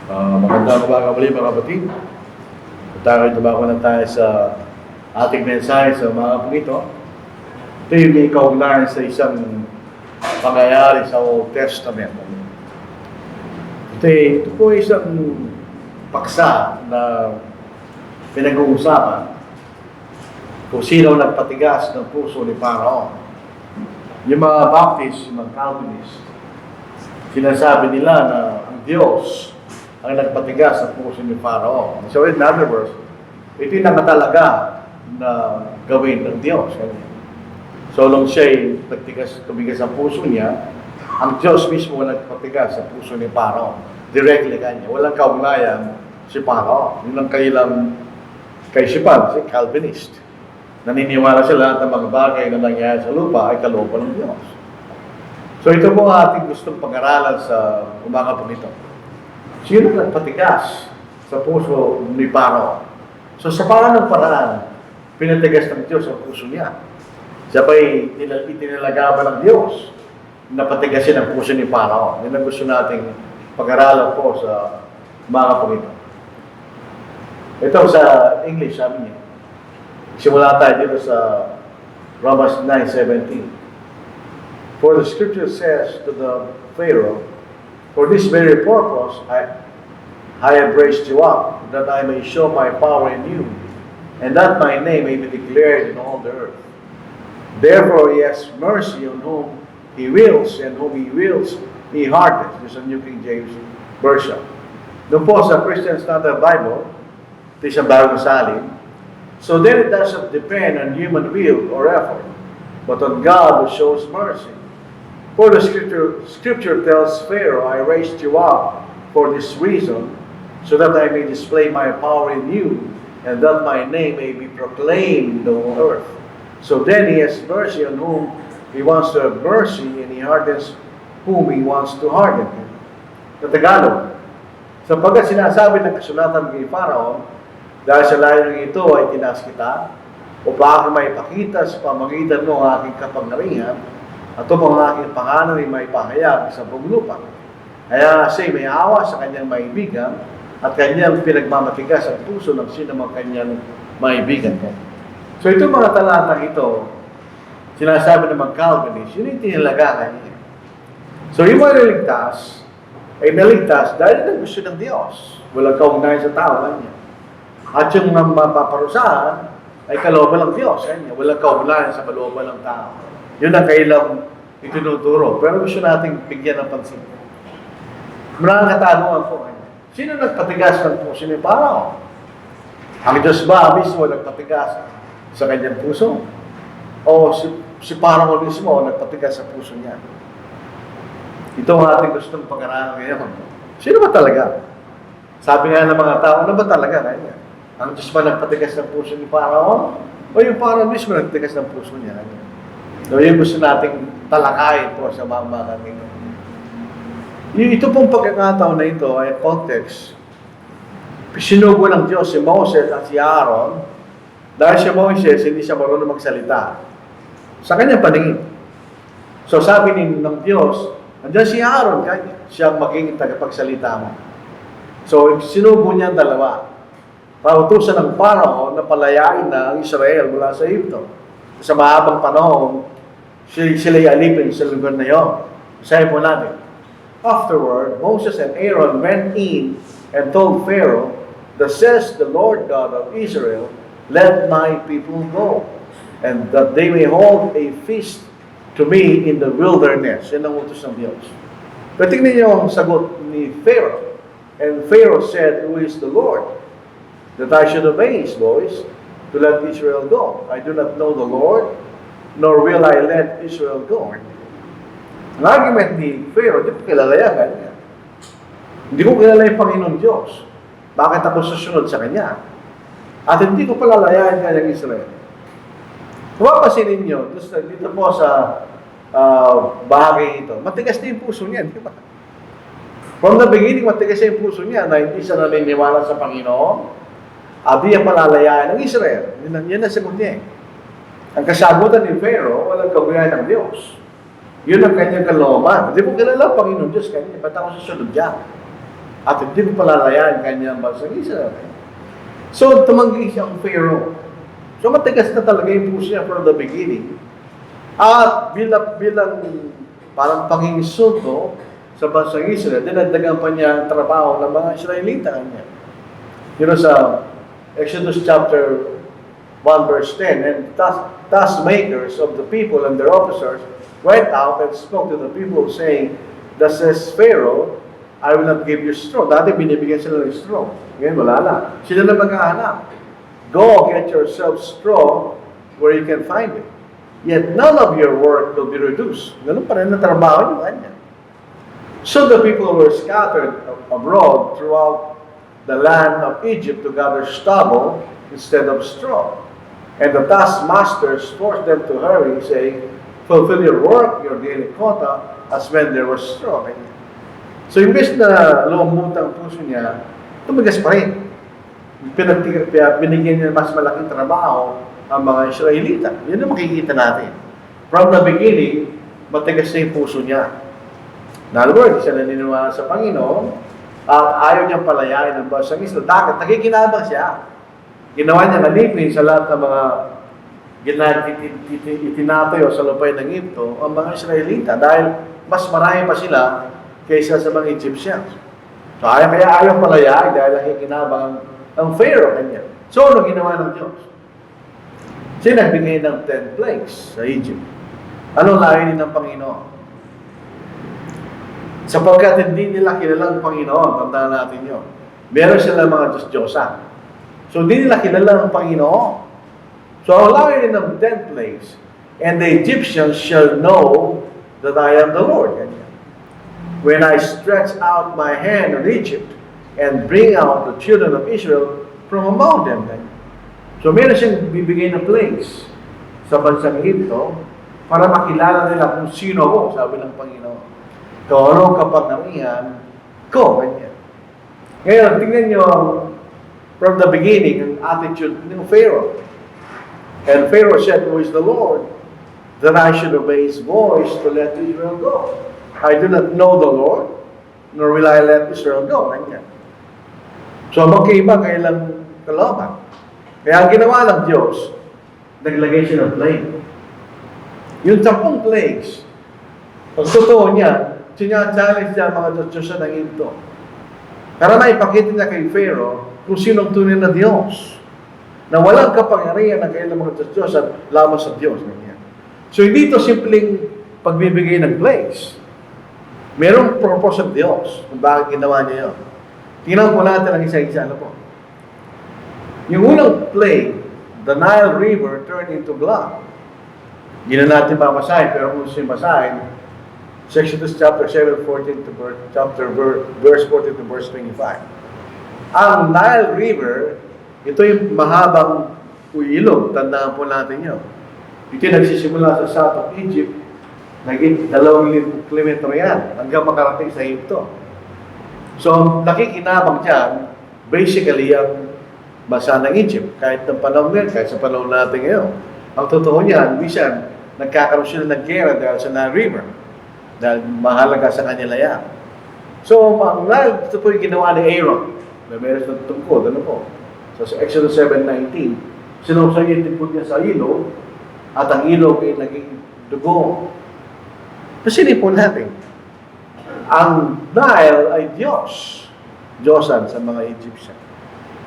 Magandang umaga muli mga kapatid. Dumako na tayo sa ating mensahe sa umaga po ito. Ito yung may kaugnayan sa isang pangyayari sa Old Testament. Ito po isang paksa na pinag-uusapan kung sino nagpatigas ng puso ni Pharaoh. Yung mga Baptist, yung mga Calvinist, sinasabi nila na ang Diyos ang nagpatigas ng puso ni Pharaoh. So in other words, ito yung nakatalaga na gawin ng Diyos. So nung siya'y tumigas ang puso niya, ang Diyos mismo nagpatigas sa puso ni Pharaoh. Directly kanya. Walang kaugnayan si Pharaoh. Yun ang kaisipan, si Calvinist. Naniniwala sila at ang mga bagay na nangyayari sa lupa ay kalooban ng Diyos. So ito po ang ating gustong pag-aralan sa umaga po nito. Sino nagpatigas sa puso ni Pharaoh? So sa paraan, pinatigas ng Diyos ang puso niya. Siya ba'y itinalagaban ng Diyos na patigasin ang puso ni Pharaoh? Yan ang gusto nating pag-aralan po sa umaga po nito. Ito sa English, sabi niya. Simula tayo dito sa Romans 9:17. For the scripture says to the Pharaoh, for this very purpose I have raised you up, that I may show my power in you, and that my name may be declared in all the earth. Therefore he has mercy on whom he wills, and whom he wills he hardens. This is a New King James Version. Doon po sa Christian Standard Bible, ito isang bagong salin. So then it doesn't depend on human will or effort, but on God who shows mercy. For the scripture tells Pharaoh, I raised you up for this reason, so that I may display my power in you, and that my name may be proclaimed in the whole earth. So then he has mercy on whom he wants to have mercy, and he hardens whom he wants to harden. Sa Tagalog, sapagkat sinasabi ng kasulatan kay Pharaoh, dahil sa layong ito ay tinaas kita, upang may pakita sa pamagitan mo ang aking kapangyarihan, at upang ang aking pangalan ay may pahayag sa buong lupa. Kaya siya'y may awa sa kanyang maibigan, at kanyang pinagmamatigas ang puso ng sinumang kanyang maibigan. So itong mga talatang ito, sinasabi ng mga Calvinist, yun yung tinalaga kanya. So yung mga naligtas, ay naligtas dahil na gusto ng Diyos. Walang kaugnayan sa tao kanya. At yung mapaparusahan ay kalooban ng Diyos. Walang kaugnayan sa kalooban ng tao. Yun ang kailang itinuturo. Pero gusto nating bigyan ng pansin. Maraming katanungan po. Sino nagpatigas ng puso ni Pharaoh? Ang Diyos ba mismo nagpatigas sa kanyang puso? O si Pharaoh mismo nagpatigas sa puso niya? Ito ang ating gustong pag-aralan ngayon. Sino ba talaga? Sabi nga ng mga tao, ano ba talaga kanya? Ang Diyos ba nagpatigas ng puso ni Pharaoh? O yung Pharaoh mismo nagpatigas ng puso niya? So yung gusto nating talakayin po sa mga ito. Ito pong pagkakataon na ito ay context. Sinugo ng Diyos si Moses at si Aaron dahil si Moses hindi siya marunong magsalita sa kanyang paningin. So sabi ng Diyos, andiyan si Aaron, siya magiging tagapagsalita mo. So sinugo niya ang dalawa. Pautusan ng Pharaoh na palayain na ang Israel mula sa Egypto. Sa mahabang panahon, sila'y alipin sa lugar na yun. Sabi po natin, afterward, Moses and Aaron went in and told Pharaoh, thus says the Lord God of Israel, let my people go, and that they may hold a feast to me in the wilderness. Yan ang utos ng Diyos. Pero tingnan niyo ang sagot ni Pharaoh. And Pharaoh said, who is the Lord? That I should obey his voice to let Israel go. I do not know the Lord, nor will I let Israel go. Ang argument ni Pharaoh, di ko kilala yan. Hindi ko kilala yung Panginoon Diyos. Bakit ako susunod sa Kanya? At hindi ko palalayain kanyang Israel. Mapapasin ninyo, dito po sa bahagi ito, matigas na yung puso niya, di ba? From the beginning, matigas na yung puso niya na hindi siya naniniwala sa Panginoon. At di niya palalayain ng Israel. Yan ang sagot niya. Ang kasagutan ni Pharaoh, walang kaguyahan ng Diyos. Yun ang kanyang kalooban. Hindi mo kilala ang Panginoon Diyos kanya. Ba't ako susunod dyan? At hindi ko palalayan kanyang bansang Israel. So, tumanggi siyang Pharaoh. So, matigas na talaga yung puso niya from the beginning. At bilang parang pangingisulto sa bansang Israel, dinagdagan pa niya ang trabaho ng mga Israelita kanya. Sa Exodus chapter 1 verse 10, and taskmakers of the people and their officers went out and spoke to the people saying, thus says Pharaoh, I will not give you straw. Dati binibigyan sila ng straw. Ngayon wala na. Sila na maghahanap. Go get yourself straw where you can find it. Yet none of your work will be reduced. Ganun pa rin na trabaho yung kanya. So the people were scattered abroad throughout the land of Egypt to gather stubble instead of straw. And the taskmasters forced them to hurry, saying, fulfill your work, your daily quota, as when there was straw. So imbes na lumutang puso niya, tumigas pa rin. Binigyan niya mas malaking trabaho ang mga Israelita. Yun ang makikita natin. From the beginning, matigas na yung puso niya. In other words, siya naniniwala sa Panginoon at ayaw niyang palayain ng bansang Israel. Bakit? Nakikinabang siya. Ginawa niya nalipin sa lahat ng mga itinatayo sa lupay ng Egypto ang mga Israelita dahil mas marami pa sila kaysa sa mga Egyptians. So kaya ayaw palayain dahil nakikinabang ang Pharaoh kanya. So ano ginawa ng Diyos? Siya nagbigay ng 10 plagues sa Egypt. Anong layunin ng Panginoon? Sapagkat hindi nila kilala ang Panginoon, tandaan natin yun. Meron sila mga Diyos-Diyosan. So hindi nila kilala ang Panginoon. So ang layunin ng 10 plagues, and the Egyptians shall know that I am the Lord. Kanya. When I stretch out my hand on Egypt, and bring out the children of Israel from among them. So meron siyang bibigay ng plagues sa bansang Egypto para makilala nila kung sino ako, sabi ng Panginoon. Kung anong kapangyarihan ko. Ngayon, tingnan nyo from the beginning ang attitude ng Pharaoh. And Pharaoh said, who is the Lord, that I should obey His voice to let Israel go. I do not know the Lord, nor will I let Israel go. So, magkaiba kailang kalaban. Kaya ang ginawa ng Diyos, naglagay siya ng plague. Yung 10 plagues, ang totoo niya, siya-challenge niya mga Diyos-Diyosan ng Egypto. Para maipakita niya kay Pharaoh kung sinong tunay na Diyos. Na walang kapangyarihan ng kailang mga Diyos-Diyosan lamang sa Diyos. So, hindi ito simpleng pagbibigay ng plagues. Merong purpose ng Diyos kung bakit ginawa niya yun. Tingnan po natin ang isa-isa. Ano po? Yung unang plague, the Nile River turned into blood. Hindi na natin babasahin, pero kung siya basahin, Exodus chapter 7, 14 to verse 14 to verse 25. Ang Nile River, ito yung mahabang ilog. Tandaan po natin yun. Ito yung nagsisimula sa south of Egypt, naging 2 kilometro yan, hanggang makarating sa Egypto. So, nakikinabang dyan, basically, ang bansa ng Egypt. Kahit ng panahon ngayon, kahit sa panahon natin ngayon. Ang totoo niyan, minsan, nagkakaroon sila ng gera dahil sa Nile River. Dahil mahalaga sa kanila yan. So, ito po yung ginawa ni Aaron. Na meron ng tungkod, ano po? So, sa Exodus 7:19, sinusayit po niya sa ilog, at ang ilog ay naging dugo. Pasinin po natin. Ang Nile ay Diyos. Diyosan sa mga Egyptian.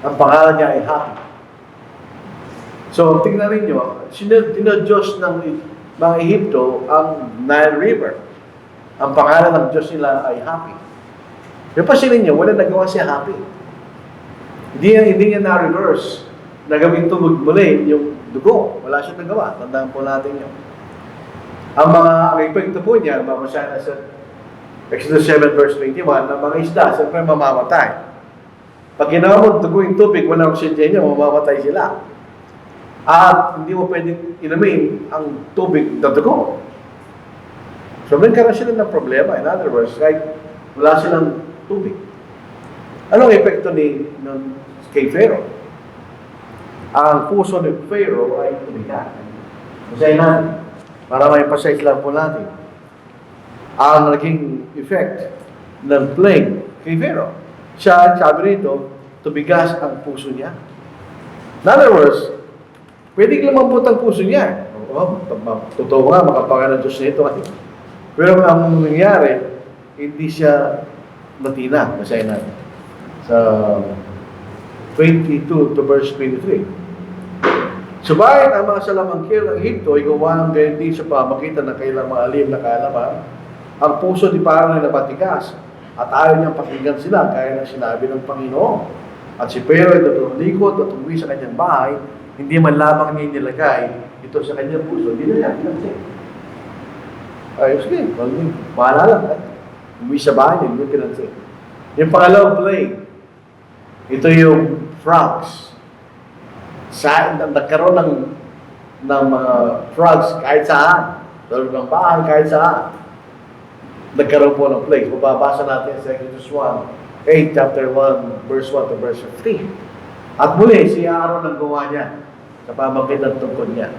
Ang pangalan niya ay Hapi. So, tingnan ninyo, Diyos ng mga Egypto ang Nile River. Ang pangalan ng Diyos nila ay Hapi. Yung pasinin niyo, wala nagawa siya Hapi. Hindi niya na-reverse. Nagawing tubig muli yung dugo. Wala siyang nagawa. Tandaan po natin yun. Ang epekto po niya, mamasaya na sa Exodus 7 verse 21, ng mga isda, siyempre mamamatay. Pag ginawa mo dugo yung tubig, walang oxygen niya, mamamatay sila. At hindi mo pwedeng inumin ang tubig na dugo. So, nagkaroon sila ng problema. In other words, kahit wala silang tubig. Anong epekto kay Pharaoh? Ang puso ni Pharaoh ay tumigas. Kasi natin, para may pasay lang po natin, ang naging effect ng plague kay Pharaoh. siya, sabi rito, tubigas ang puso niya. In other words, pwedeng lumambot ang puso niya. Totoo nga, makapangalan ng Diyos nito. Pero ang nangyari, hindi siya matina. Basahin natin. Sa 22 to verse 23. Subalit ang mga salamangkir ng Egypto ay gawa ng gayon din sa pamagitan ng kailang mga alim na kaalaman. Ang puso di parang ay napatigas at ayaw niyang pakinggan sila kaya ng sinabi ng Panginoon. At si Pero ay natulikod at umuwi sa kanyang bahay, hindi man lamang niya nilagay ito sa kanyang puso, hindi na yan. Ayos din. Bahala lang. Umuwi sa bahay, hindi pinansin. Yung pangalawang plague, ito yung frogs. Nagkaroon ng mga frogs kahit saan. Lalo ng bahay kahit saan. Nagkaroon po ng plague. Mababasa natin sa Exodus 8, chapter 1, verse 1 to verse 3. At muli, si Aaron ang gawa niya sa pamagitan ng tungkod niya.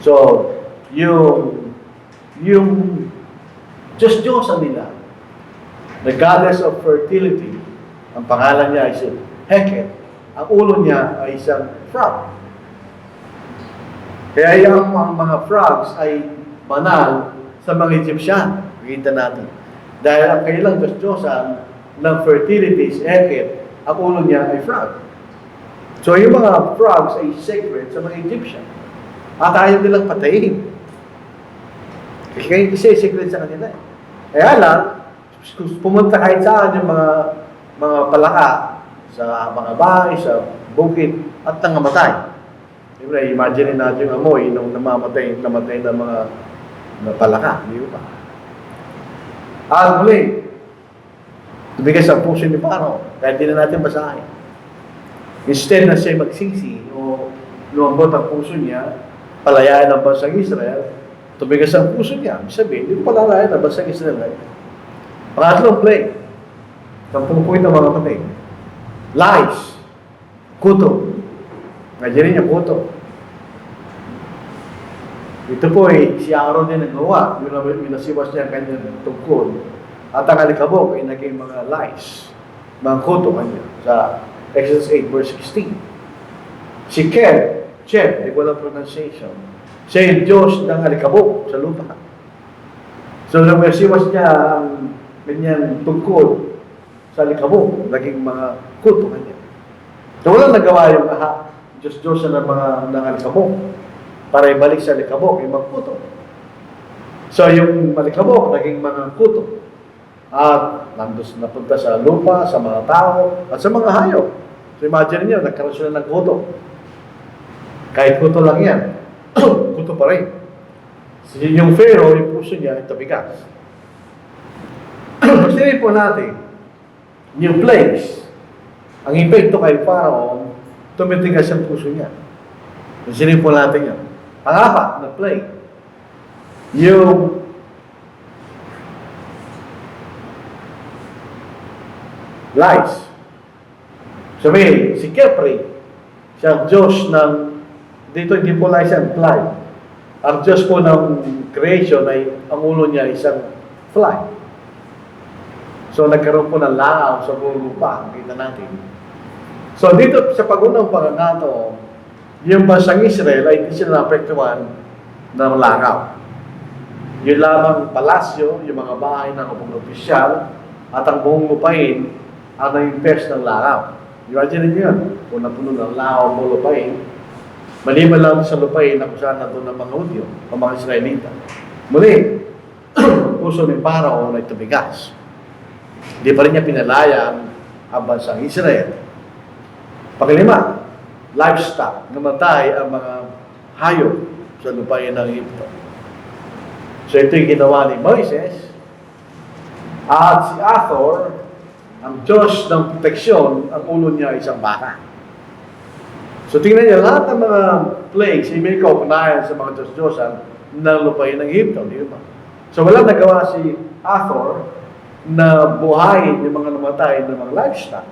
So, yung Diyos-Diyosan nila, the goddess of fertility, ang pangalan niya ay si Heket, ang ulo niya ay isang frog. Kaya yung mga frogs ay banal sa mga Egyptian. Kita natin. Dahil ang kailang Diyos-Diyosan ng fertility is Heket, ang ulo niya ay frog. So yung mga frogs ay sacred sa mga Egyptian. At ayaw nilang patayin. Kasi secret sa kanila. Kaya lang, pumunta kahit saan yung mga palaka sa mga bahay, sa bukid, at nangamatay. Siyempre, imagine natin yung amoy nung namatay ng mga palaka. Hindi ba? At muli, tumigas ang puso ni Paro, kahit hindi na natin basahin. Instead na siya magsisi o lumambot ang puso niya, palayain ang bansang Israel, tumigas ang puso niya. Sabihin, hindi ko palalayan ang bansang Israel. Pangatlong plague, 10 point ng mga patay. Lies, kuto. Ngayon niya kuto. Ito po si Aaron din nagawa. Minasiwas niya ang kanyang tungkol. At ang alikabok ay naging mga lies, mga kuto kanya sa Exodus 8 verse 16. Si Chem, di ko lang pronunciation, siya yung Diyos ng alikabok sa lupa. So, nang minasiwas niya ang kanyang tungkol sa alikabok, naging mga kuto kanya. So, walang nagawa yung Diyos ng alikabok para ibalik sa alikabok, yung mga kuto. So, yung alikabok, naging mga kuto. At napunta sa lupa, sa mga tao, at sa mga hayop. So, imagine niyo, nagkaroon sila ng kuto. Kahit kuto lang yan, kuto pa rin. So, yung Pharaoh, yung puso niya, ito bigas. Pagsilin po natin, yung plagues, ang epekto kay Pharaoh, tumitigas ang puso niya. Pagsilin po natin yan. Pangapat na plague, yung lies. Sabihin, si Kepri, siya Diyos ng, dito hindi po lies and fly. Ang Diyos po ng creation ay, ang ulo niya isang fly. So nagkaroon po ng langaw sa buong lupa, kita natin. So dito sa pagunang pangangato, yung bansang Israel ay hindi sila naapektuhan ng langaw. Yung lamang palasyo, yung mga bahay ng mga opisyal, at ang buong lupain, ang na-impress ng langaw. Imagine niyo yun, puno ng langaw ang buong lupain, maliban lang sa lupain na kung saan nandun ng mga Hudyo, ang mga Israelita. Muli, puso ni Pharaoh ay tumigas. Hindi pa rin niya pinalaya ang bansang Israel. Panglima, livestock, namatay ang mga hayop sa lupain ng Egypto. So ito yung ginawa ni Moises. At si Hathor, ang Diyos ng proteksyon, ang ulo niya ay isang baka. So tingnan niyo, lahat ng mga plagues, may kaukunayan sa mga Diyos-Diyosan ng lupain ng Egypto. Di ba? So walang nagawa si Hathor na buhayin yung mga namatay ng mga livestock.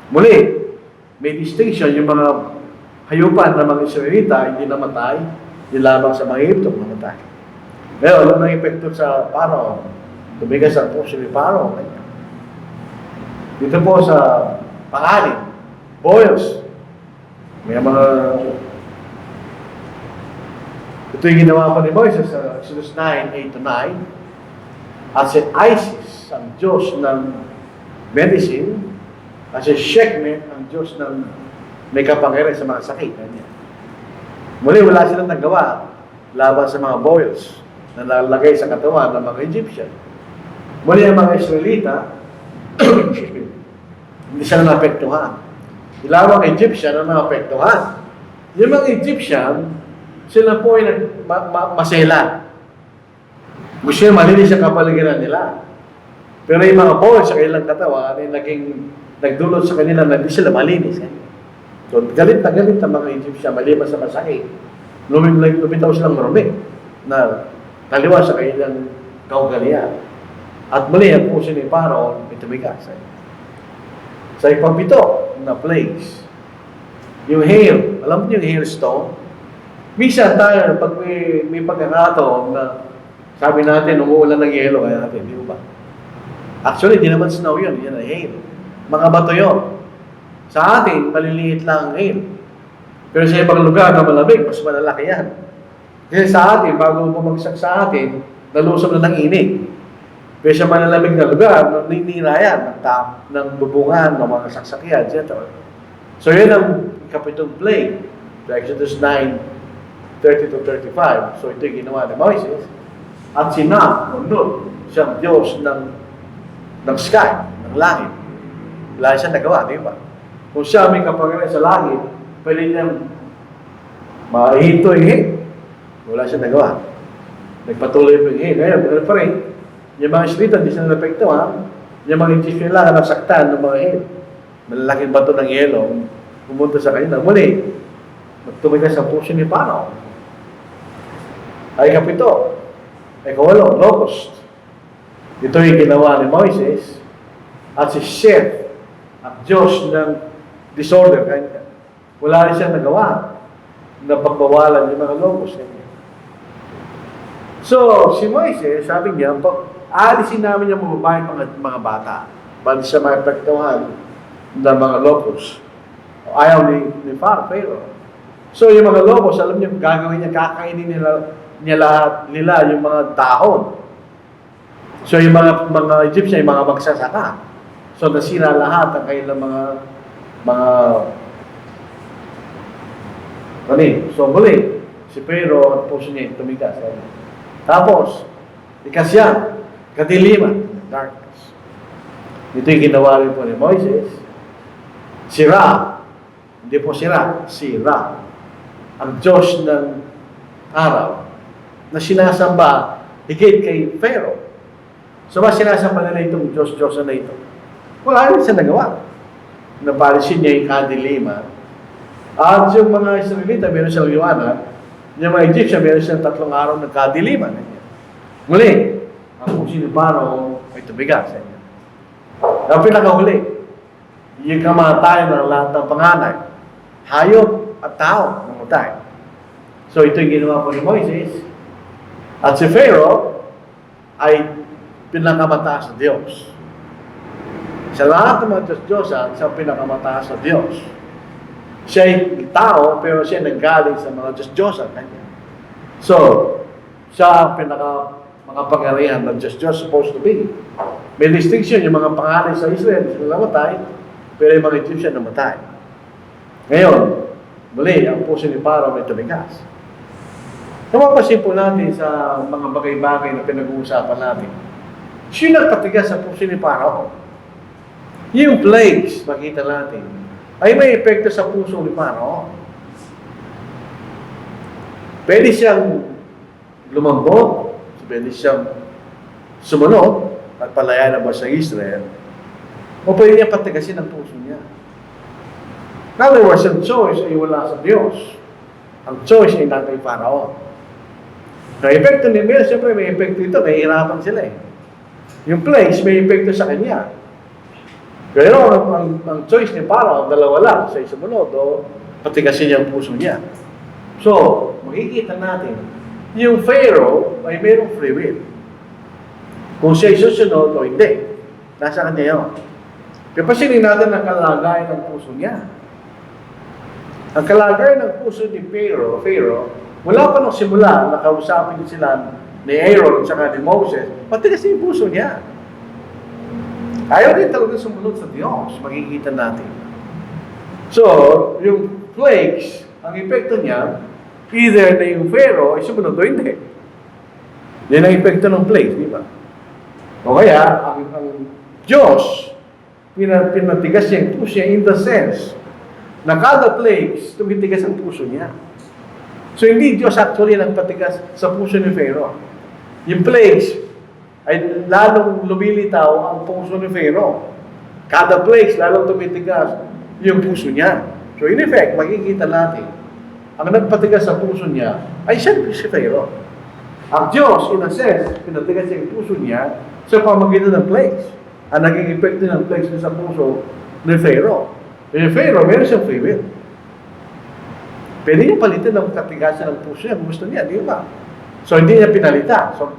Muli, may distinction yung mga hayupan ng mga Israelita hindi namatay, yung lamang sa mga Egypto namatay. Pero alam ng epekto sa Pharaoh, tumigas ang puso ni Pharaoh. Dito po sa pangalim, boils. May mga... Ito yung ginawa pa ni Moises sa Exodus 9:8-9. At si Isis, ang Diyos ng medicine, at si Sekhmet, ang Diyos ng may kapangyarihan sa mga sakit. Muli, wala silang nagawa laban sa mga boils na nalalagay sa katawan ng mga Egyptian. Muli, ang mga Israelita, hindi sila naapektuhan. Ilawang Egyptian ang naapektuhan. Yung mga Egyptian, sila po ay masela. Gusto nyo malinis ang kapaligiran nila. Pero yung mga boys sa kanilang katawan ay nagdulot sa kanila na hindi sila malinis. So, galit na galit ang mga Egyptian, maliban sa masakit. Lumitaw silang marumi na taliwa sa kanilang kaugalian. At muli, ang puso ni Pharaoh ay tumigas. Sa ipang-pito na plagues, yung hail, alam niyo yung hailstone? Minsan tayo, pag may pagkakataon na sabi natin, umuulan ng yelo kaya natin, di ba? Actually, di naman snow yun, yan ay hail. Mga bato yun. Sa atin, maliliit lang ang hail. Pero sa ibang lugar na malamig, mas malalaki yan. Kasi sa atin, bago bumagsak sa atin, nalusog na ng init. Pero sa malalamig na lugar, naninira yan ng bubungan, ng mga saksakyan, etc. So yun ang kapitong plague, Exodus 9:30-35. So ito yung ginawa ni Moises. At si Nam, o Nun, siyang Diyos ng sky, ng langit. Wala siyang nagawa, di ba? Kung siya may kapangyarihan sa langit, pwede niyang mahinto yung hate. Wala siyang nagawa. Nagpatuloy po yung hate. Ngayon, pero pa rin, yung mga Israelita, hindi sila napektuhan. Yung mga Egyptian lang, nasaktan ng mga hate. Malalaking bato ng yelo, pumunta sa kanila. Muli, magtumigas sa puso ni Pharaoh. Ay kapito, ay kawalo, locust. Ito yung ginawa ni Moises at si Seth, ang Diyos ng disorder. Wala rin siyang nagawa na pagbawalan yung mga locust. So, si Moises, sabi niya, aalisin namin yung mga bata para siya maepektuhan ng mga locust. Ayaw ni Pharaoh. So, yung mga locust, alam niyo, gagawin niya, kakainin nila yung mga dahon. So, yung mga Egyptian, yung mga magsasaka. So, nasira lahat ang kanilang So, muli, si Pharaoh, ang puso niya, tumigas. Tapos, ikasya, kadiliman, darkness. Ito yung ginawa rin po ni Moises. Si Ra, hindi po si Ra, ang Diyos ng araw, na sinasamba higit kay Pharaoh. So, ba sinasamba nila itong Diyos na ito? Wala rin siya nagawa. Napalisin niya yung kadiliman. At yung mga Israelita, meron siyang liwanag. Yung mga Egyptian, meron siyang 3 araw ng kadiliman. Muli, ang puso ni Pharaoh ay tumigas. Ang pinakahuli, yung kamatayan ng lahat ng panganay, hayop at tao namatay. So ito yung ginawa po ni Moises. At si Pharaoh ay pinakamataas na Diyos. Sa lahat ng mga Diyos-Diyosan, siya pinakamataas na Diyos. Siya ay tao, pero siya nanggaling sa mga Diyos-Diyosan. So, siya ang pinaka-pangyarihan ng Diyos-Diyos supposed to be. May distinction yung mga pangalan sa Israel, sila namatay, pero yung mga Egyptian namatay. Ngayon, muli, ang puso ni Pharaoh may tumigas. Napapasin po natin sa mga bagay-bagay na pinag-uusapan natin. Sino nagpatigas sa puso ni Pharaoh? Yung plagues, makita natin, ay may epekto sa puso ni Pharaoh. Pwede siyang lumambot, pwede siyang sumunod at palayan ang bansa Israel, o pwede niya patigasin ang puso niya. In other words, ang choice ay wala sa Diyos. Ang choice ay nasa kay Pharaoh. Na epekto ni Mel, siyempre may epekto ito, nahihirapan sila eh. Yung plagues, may epekto sa kanya. Pero ang choice ni Pharaoh, dalawa lang, sa sumunod o patigasin niya ang puso niya. So, makikita natin, yung Pharaoh ay mayroong free will. Kung siya susunod o hindi, nasa kanya yun. Kaya pansinin natin ang kalagayan ng puso niya. Ang kalagayan ng puso ni Pharaoh, mula pa nung simula, nakausapin sila ni Aaron at saka ni Moses, matigas yung puso niya. Ayaw din talaga sumunod sa Diyos, makikita natin. So, yung plagues, ang epekto niya, either na yung Pharaoh ay sumunod o hindi. Yan ang epekto ng plagues, di ba? O kaya, ang Diyos, pinatigas niya yung puso niya in the sense na kada plagues, tumitigas ang puso niya. So, hindi Diyos actually nagpatigas sa puso ni Pharaoh. Yung plagues ay lalong lumilitaw ang puso ni Pharaoh. Kada plagues, lalong tumitigas yung puso niya. So, in effect, makikita natin, ang nagpatigas sa puso niya ay siyempre si Pharaoh. Ang Diyos, in a sense, pinatigas niya yung puso niya sa pamagitan ng plagues. Ang naging epekto ng plagues sa puso ni Pharaoh. Yung Pharaoh, meron siyang free will. Pwede niya palitan ng katigasan ng puso niya kung gusto niya, di ba? So, hindi niya pinalitan. So,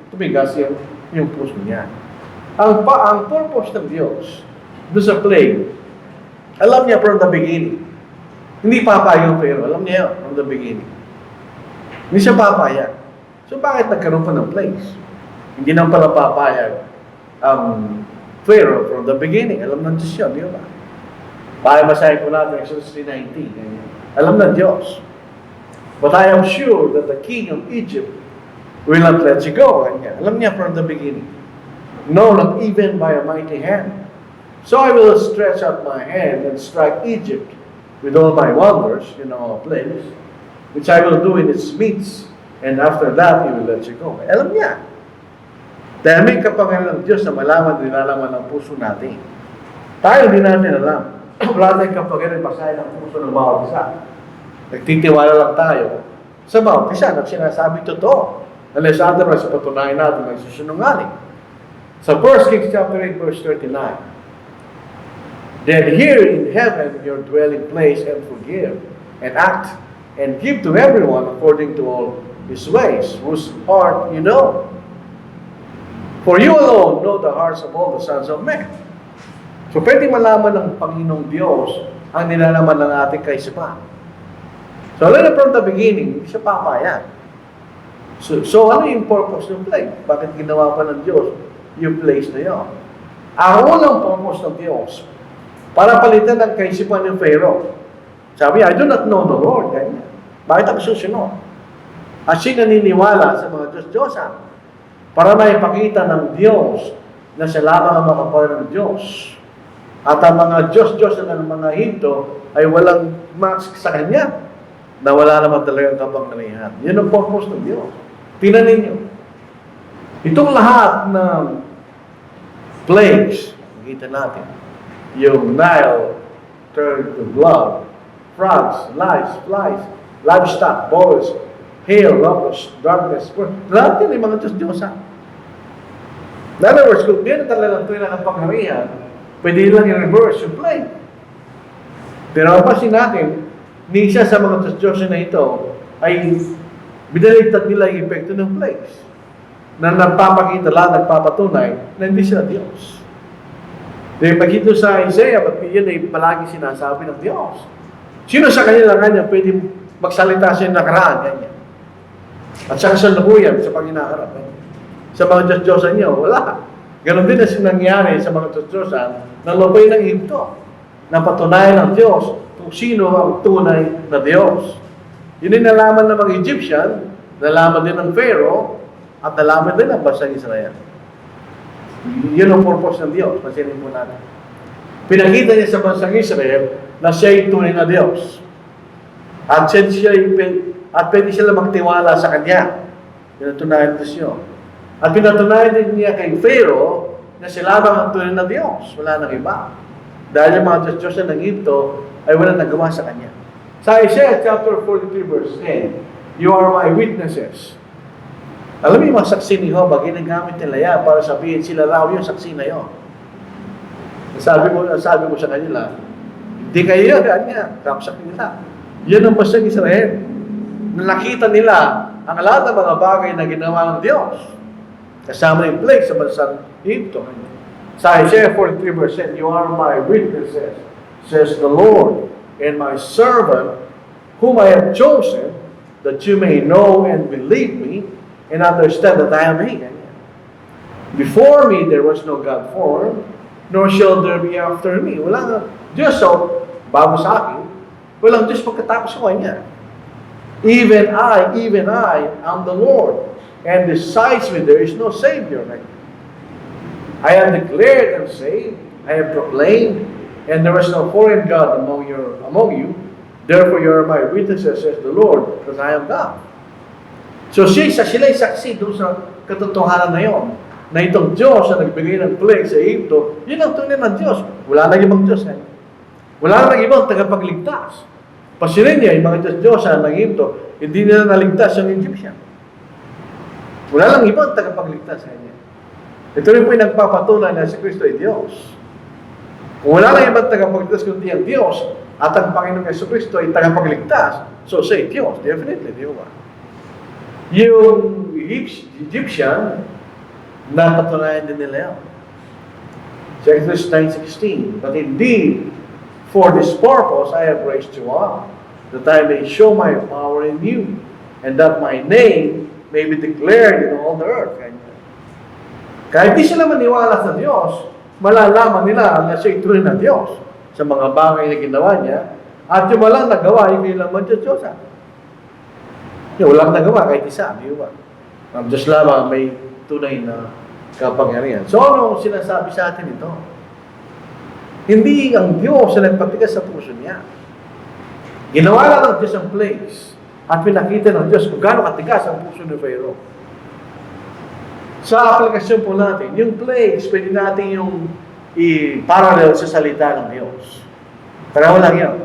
tumigas yung puso niya. Ang purpose ng Diyos doon sa plague, alam niya from the beginning. Hindi papayag pero alam niya yun from the beginning. Hindi siya papayag. So, bakit nagkaroon pa ng plagues? Hindi naman pala papayag ang Pharaoh from the beginning. Alam ng Diyos yun, di ba? Para masahin ko natin, Exodus 3:19. Alam ng Diyos. But I am sure that the king of Egypt will not let you go. Alam niya from the beginning. No, not even by a mighty hand. So I will stretch out my hand and strike Egypt with all my wonders, plagues, which I will do in its midst. And after that, He will let you go. Alam niya. Dahil may kapangyarihan ng Diyos na malaman, nilalaman ng puso natin. Tayo din natin alam. Wala tayong kapangyarihan basahin ang puso ng bawat isa. Nagtitiwala lang tayo sa bawat isa na sinasabi totoo. Unless otherwise, patunayan natin ang susunungaling. Sa 1 Kings chapter 8, verse 39, then here in heaven your dwelling place, and forgive, and act, and give to everyone according to all his ways, whose heart you know. For you alone know the hearts of all the sons of men. So pwede malaman ng Panginoong Diyos ang nilalaman ng ating kaisipan. So already from the beginning, hindi siya papayag. So ano yung purpose ng plague? Bakit ginawa pa ng Diyos yung place na yun? Ang unang purpose ng Diyos, para palitan ang kaisipan ng Pharaoh. Sabi, I do not know the Lord. Ganyan. Bakit ako susunod? At siya naniniwala sa mga Diyos-Diyosan para maipakita ng Diyos na siya lamang ang makapagal ng Diyos. At ang mga Diyos-Diyos na ng mga hinto ay walang match sa Kanya na wala naman talagang kapangyarihan. Yun ang purpose ng Diyos. Tingnan ninyo. Itong lahat ng plagues, makita natin, yung Nile turned to blood, frogs, lice, flies, livestock, boils, hail, locusts, darkness, lahat yun yung mga Diyos-Diyosan. In other words, kung hindi na talagang ito yung kapangyarihan, pwede lang i-reverse yung plague. Pero kapasin natin, ni isa sa mga Diyos-Diyosan na ito ay binaligtad nila yung epekto ng plagues na nagpapakita lang, nagpapatunay na hindi sila Diyos. Dahil pag ito sa Isaiah, yun ay palagi sinasabi ng Diyos. Sino sa kanila kanya pwede magsalita siya ng nakaraan? Ganyan. At saka sa lukuyan, sa panginaharap. Sa mga Diyos-Diyosan niyo, wala. Ganon din na nangyari sa mga Diyos-Diyosan na lupay ng Egypto na patunayan ng Diyos kung sino ang tunay na Diyos. Yun ay nalaman ng mga Egyptian, nalaman din ng Pharaoh, at nalaman din ng bansang Israel. Yun ang purpose ng Diyos. Pasinin po natin. Pinakita niya sa bansang Israel na siya ay tunay na Diyos. At pwede sila magtiwala sa Kanya. Pinatunayan Diyos yun. At pinatunayan din niya kay Pharaoh na sila lamang ang tunay na Diyos. Wala nang iba. Dahil yung mga Diyos ng Egypto ay wala nagawa sa Kanya. Sa Isaiah chapter 43 verse 10, you are my witnesses. Alam mo yung mga saksi ni Jehovah, ginagamit nila yan para sabihin sila raw yung saksi na yun. Sabi ko sa kanila, hindi kayo ganyan, kapsak nila. Yan ang bansang Israel. Nakita nila ang lahat ng mga bagay na ginawa ng Diyos. Kasama yung plague sa bansang Egypto. Sa Isaiah 43 verse 10, you are my witnesses, says the Lord, and my servant, whom I have chosen, that you may know and believe me, and understand that I am He. Before me there was no God formed, nor shall there be after me. Wala nga Diyos bago sa akin. Walang Diyos pagkatapos ko Kanya. Even I am the Lord, and besides me there is no Savior. I have declared and saved, I have proclaimed, and there is no foreign God among you. Therefore you are my witnesses, says the Lord, that I am God. So sila'y saksi doon sa katotohanan na yon, na itong Diyos na nagbigay ng plague sa Egypto, yun ang tunay ng Diyos. Wala nang ibang Diyos. Wala nang ibang tagapagligtas. Pasirin niya, yung mga Diyos ng Egypto, hindi nila naligtas yung Egyptian. Wala nang ibang tagapagligtas sa Kanya. Ito rin po yung nagpapatunay na si Kristo ay Diyos. Kung wala nang ibang tagapagligtas kundi ang Diyos, at ang Panginoong Yesu Kristo ay tagapagligtas, so say Diyos, definitely, di ba? Yung Egyptian, napatunayan din nila yan. Exodus 9:16, but indeed, for this purpose I have raised you up, that I may show my power in you, and that my name may be declared in all the earth. Kahit di sila maniwala sa Diyos, malalaman nila na siya ituloy na Diyos sa mga bagay na ginawa niya, at yung walang nagawa, hindi lang Diyos-Diyosan. Yung walang nagawa, kahit isa, di ba? Ang Diyos lamang may tunay na kapangyarihan. So, ano sinasabi sa atin ito? Hindi ang Diyos na nagpatigas sa puso niya. Ginawa lang ng Diyos ang place at pinakita ng Diyos kung gaano katigas ang puso ni Pharaoh. Sa aplikasyon po natin, yung plagues, pwede natin yung i-parallel sa salita ng Diyos. Pero lang yan.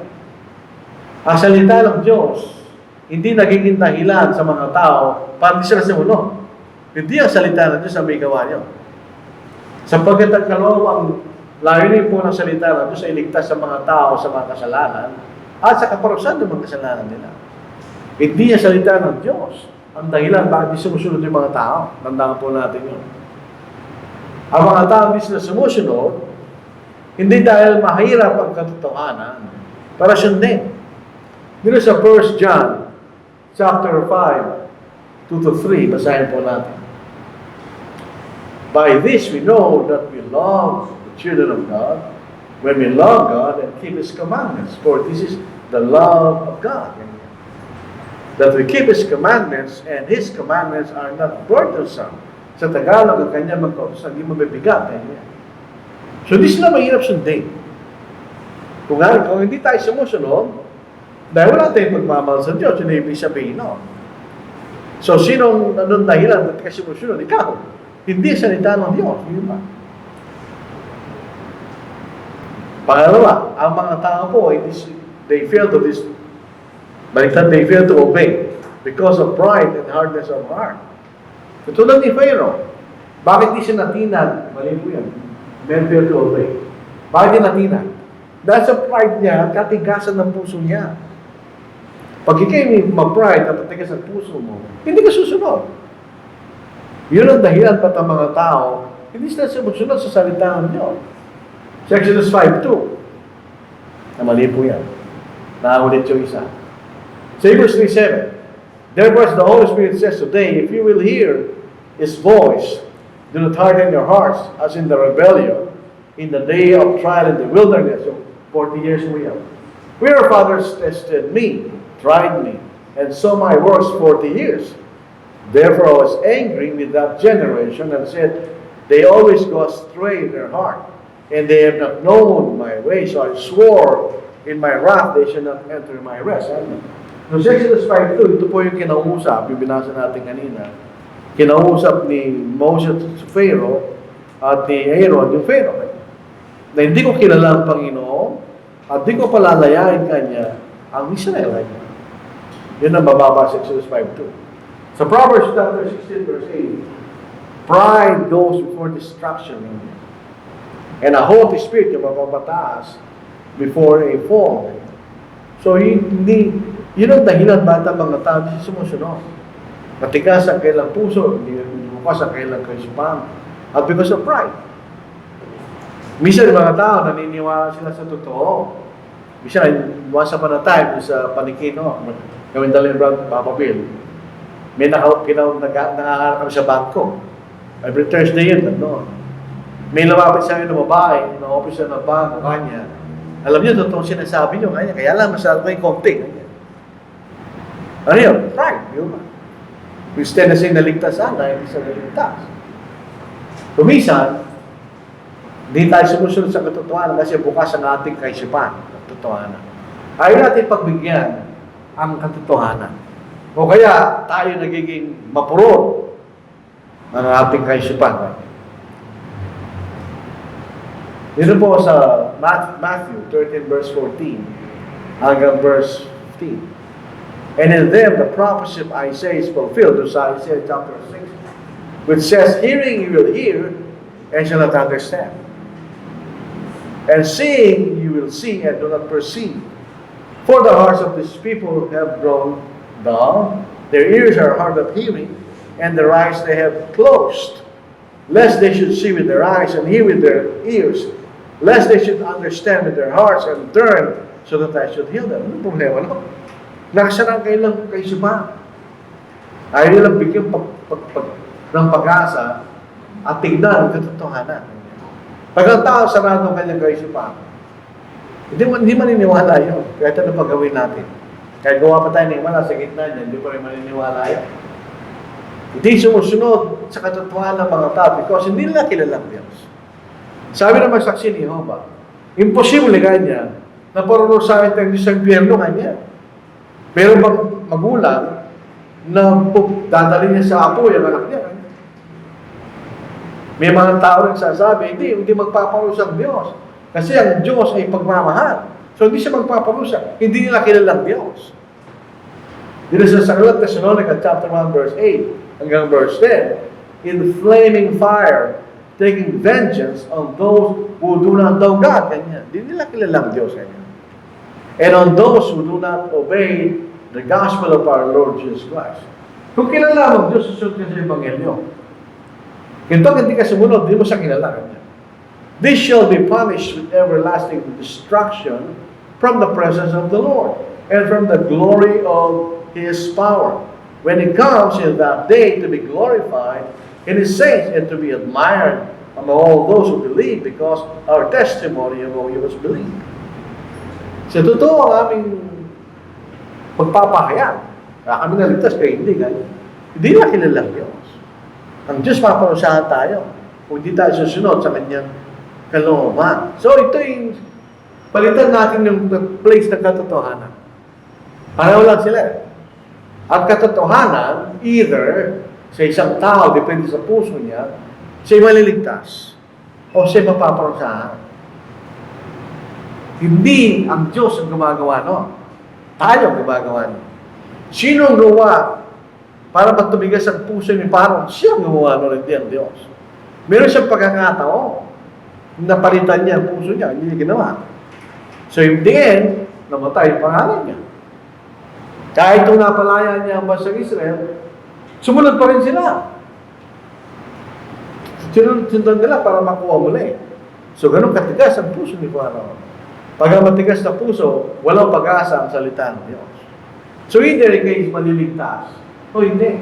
Ang salita ng Diyos, hindi nagiging dahilan sa mga tao para di sila sumunod. Hindi ang salita ng Diyos ang may gawa niyo. Sapagkat ang kalawang layunin po ng salita ng Diyos ay iligtas sa mga tao sa mga kasalanan at sa kaparusahan ng mga kasalanan nila. Hindi ang salita ng Diyos ang dahilan bakit di sumusunod yung mga tao. Tandaan po natin yun. Ang mga tao di sila sumusunod, hindi dahil mahirap ang katotohanan, para sundin. Dito sa 1 John, chapter 5, 2-3, basahin po natin. By this we know that we love the children of God, when we love God and keep His commandments. For this is the love of God. That we keep His commandments, and His commandments are not burdensome. Sa Tagalog, ang kanya magkautos, hindi mabibigat. So, di sila mahirap sundin. Kung hindi tayo sumusunod, dahil wala tayong pagmamahal sa Diyos, yun ibig sabihin nun. So, sinong anong dahilan at kasi sumusunod? Ikaw. Hindi salita ng Diyos. Hindi ba? Pangalawa, ang mga tao po, they fail to this. Baliktad, they fail to obey because of pride and hardness of heart. Katulad ni Pharaoh, bakit di siya natinag? Mali po yan. Men fail to obey. Bakit di natinag? Dahil sa pride niya, katigasan ng puso niya. Pag ikay mag-pride at katigas ang puso mo, hindi ka susunod. Yun ang dahilan pat ang mga tao, hindi sila sumusunod sa salita ng Diyos. Sa Exodus 5:2, na mali po yan. Nakaulit yung isa. Sa Hebrews 3:7, therefore, the Holy Spirit says today, if you will hear His voice, do not harden your hearts, as in the rebellion, in the day of trial in the wilderness. So, 40 years we have. Where our fathers tested me, tried me, and saw my works 40 years. Therefore, I was angry with that generation and said, they always go astray in their heart, and they have not known my way. So I swore in my wrath, they shall not enter my rest. No, Exodus 5:2, ito po yung kinausap, yung binasa natin kanina. Kinausap ni Moses sa Pharaoh at ni Aaron yung Pharaoh. Na hindi ko kilala ang Panginoon at di ko palalayain kanya ang Israel. Yun ang bababa sa Exodus 5:2. Sa Proverbs chapter 16 verse 8, pride goes before destruction, and a haughty spirit yung mapapataas before a fall. So, yun ang dahilan ba't ang mga tao di sumusunod. Matigas ang kailang puso, hindi bukas ang kailang kaisipan. At because of pride. Minsan yung mga tao, naniniwala sila sa totoo. Minsan, once upon a time, sa Panikino, gawin dalhin Brad Papa Bill, may nangangarap kami sa bangko. Every Thursday yun, no? May lumapit sa akin ng babae, ng officer ng bangko, kanya. Alam niyo, totoo sinasabi niyo, kanya. Kaya lang, masyado ko yung konti. Ano yun? Pride, yun ba? Instead na siya naligtas sana, hindi siya naligtas. Kumisan, hindi tayo sumusunod sa katotohanan kasi bukas ang ating kaisipan, katotohanan. Ayaw natin pagbigyan ang katotohanan. O kaya tayo nagiging mapurot ng ating kaisipan. Dito po sa Matthew 13 verse 14 hanggang verse 15. And in them the prophecy of Isaiah is fulfilled. There's Isaiah chapter 6, which says, hearing you will hear and shall not understand. And seeing you will see and do not perceive. For the hearts of these people have grown dull, their ears are hard of hearing, and their eyes they have closed, lest they should see with their eyes and hear with their ears, lest they should understand with their hearts and turn so that I should heal them. Ano problema, no? Nakasarang kailang kaisipan. Ayaw nilang bigyan ng pag-asa at tignan ang katotohanan. Pag ang tao sarado ang kanyang kaisipan, hindi maniniwala yun. Kahit ano pagawin natin. Kahit gawa pa tayo ng wala sa gitna niya, hindi pa rin maniniwala yun. Hindi sumusunod sa katotohanan ng mga tao because hindi nila kilala ang Diyos. Sabi naman saksi ni Jehovah, imposible kanya na parurusahin tayo sa impyerno kanya. Pero bang magulang na dadalhin niya sa apo yung anak niya. May mga tao rin sasabi, hindi magpaparusa ang Diyos. Kasi ang Diyos ay pagmamahal. So hindi siya magpaparusa. Hindi nila kilala ang Diyos. Dito sa 2 Thessalonica chapter 1 verse 8 hanggang verse 10, in flaming fire, taking vengeance on those who do not know God. Ganyan. Hindi nila kilala ang Diyos. Ganyan. And on those who do not obey the gospel of our Lord Jesus Christ. Kung kilala mo, Diyos susunod ka sa Ebanghelyo. Kung hindi ka sumunod, di mo siya kilala. This shall be punished with everlasting destruction from the presence of the Lord and from the glory of His power. When He comes in that day to be glorified in His saints and to be admired among all those who believe because our testimony among you was believed. Sa totoo ang aming pagpapahayag. Kami naligtas kayo, hindi ganyan. Hindi na kilala ang Diyos. Ang Diyos paparusahan tayo kung hindi tayo susunod sa Kanyang kalooban. So ito yung palitan natin yung place ng katotohanan. Pareho lang sila. At katotohanan, either sa isang tao, depende sa puso niya, siya'y maliligtas o siya'y mapaparusahan. Hindi ang Diyos ang gumagawa no. Tayo ang gumagawa no. Sino ang gawa para magtubigas ang puso ni Parang? Siya ang gumawa no, hindi ang Diyos. Meron siyang pagkakataon. Napalitan niya ang puso niya, hindi niya ginawa. So in the end, namatay ang pangalan niya. Kahit kung napalaya niya ang bansang Israel, sumunod pa rin sila. Sinundan nila para makuha muli. So ganun katigas ang puso ni Parang. Pag ang matigas na puso, walang pag-asa ang salita ng Diyos. So either kayo maliligtas o hindi.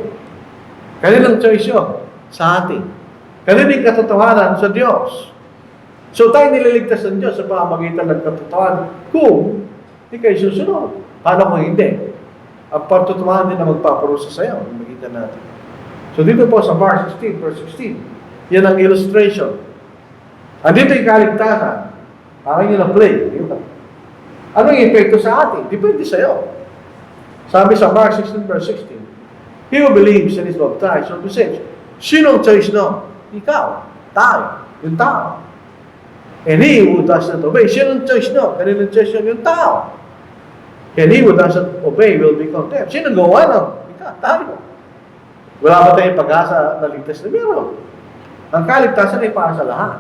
Kanilang choice yun sa atin. Kanilang katotohanan sa Diyos. So tayo nililigtas ng Diyos sa pamamagitan ng katotohanan kung hindi kayo susunod. Paano kung hindi? Ang patotohanan din na magpaparusa sa iyo. Magitan natin. So dito po sa verse 16, yan ang illustration. Andito yung kaligtasan. Parang yun ang play. Ano yung epekto sa atin? Depende sa iyo. Sabi sa Mark 16 verse 16, he who believes and is baptized shall be saved. Sino ang choice no? Ikaw. Tayo. Yung tao. And he who does not obey, sino ang choice no? Kanilang choice yung tao. And he who does not obey will be condemned. Sino ang gawa no? Ikaw. Tayo. Wala ba tayong pag-asa na ligtas na meron? Ang kaligtasan ay para sa lahat.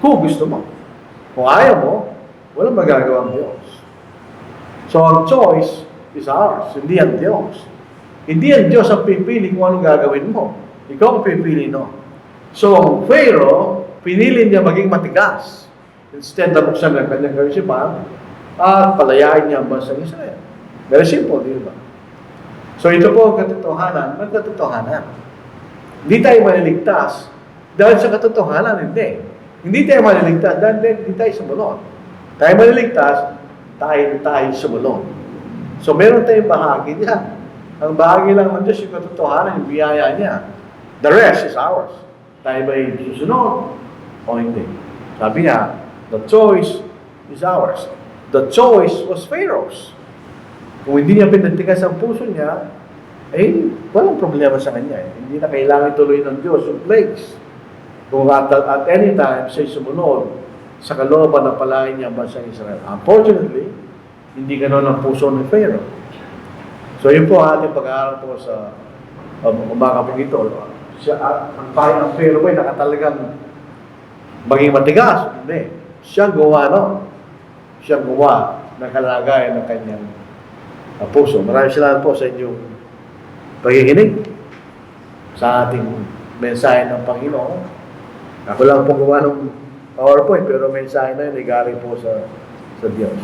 Kung gusto mo. Kung ayaw mo, walang magagawa ang Diyos. So, ang choice is ours, hindi ang Diyos. Hindi ang Diyos ang pipili kung anong gagawin mo. Ikaw ang pipili, no? So, ang Pharaoh, pinili niya maging matigas. Instead na buksan ng kanyang kaisipan at palayain niya ang bansang Israel. Very simple, di ba? So ito po ang katotohanan, magkatotohanan. Hindi tayo maliligtas dahil sa katotohanan, hindi. Hindi tayo maliligtas dahil hindi tayo sumunod. Tayo maliligtas, tayo sumunod. So meron tayong bahagi diyan. Ang bahagi lang ng Diyos yung katotohanan, yung biyaya niya. The rest is ours. Tayo ba'y susunod o hindi? Sabi niya, the choice is ours. The choice was Pharaoh's. Kung hindi niya pinatigas ang puso niya, walang problema sa kanya. Hindi na kailangan tuloy ng Diyos yung plagues. Kung at any time siya'y sumunod sa kalooban ng palayan niya ang bansang Israel. Unfortunately, hindi ganoon ang puso ng Pharaoh. So yun po ang ating pag-aaral po sa umaga po ito. Ang bahay ng Pharaoh ay nakatalagang maging matigas. Hindi. Siya gawa, no? Siya gawa ng kalagayan ng kanyang puso. Maraming salamat po sa inyong pakikinig sa ating mensahe ng Panginoon. Ako lang po gawa ng PowerPoint, pero mensahe na yun ay galing po sa Diyos.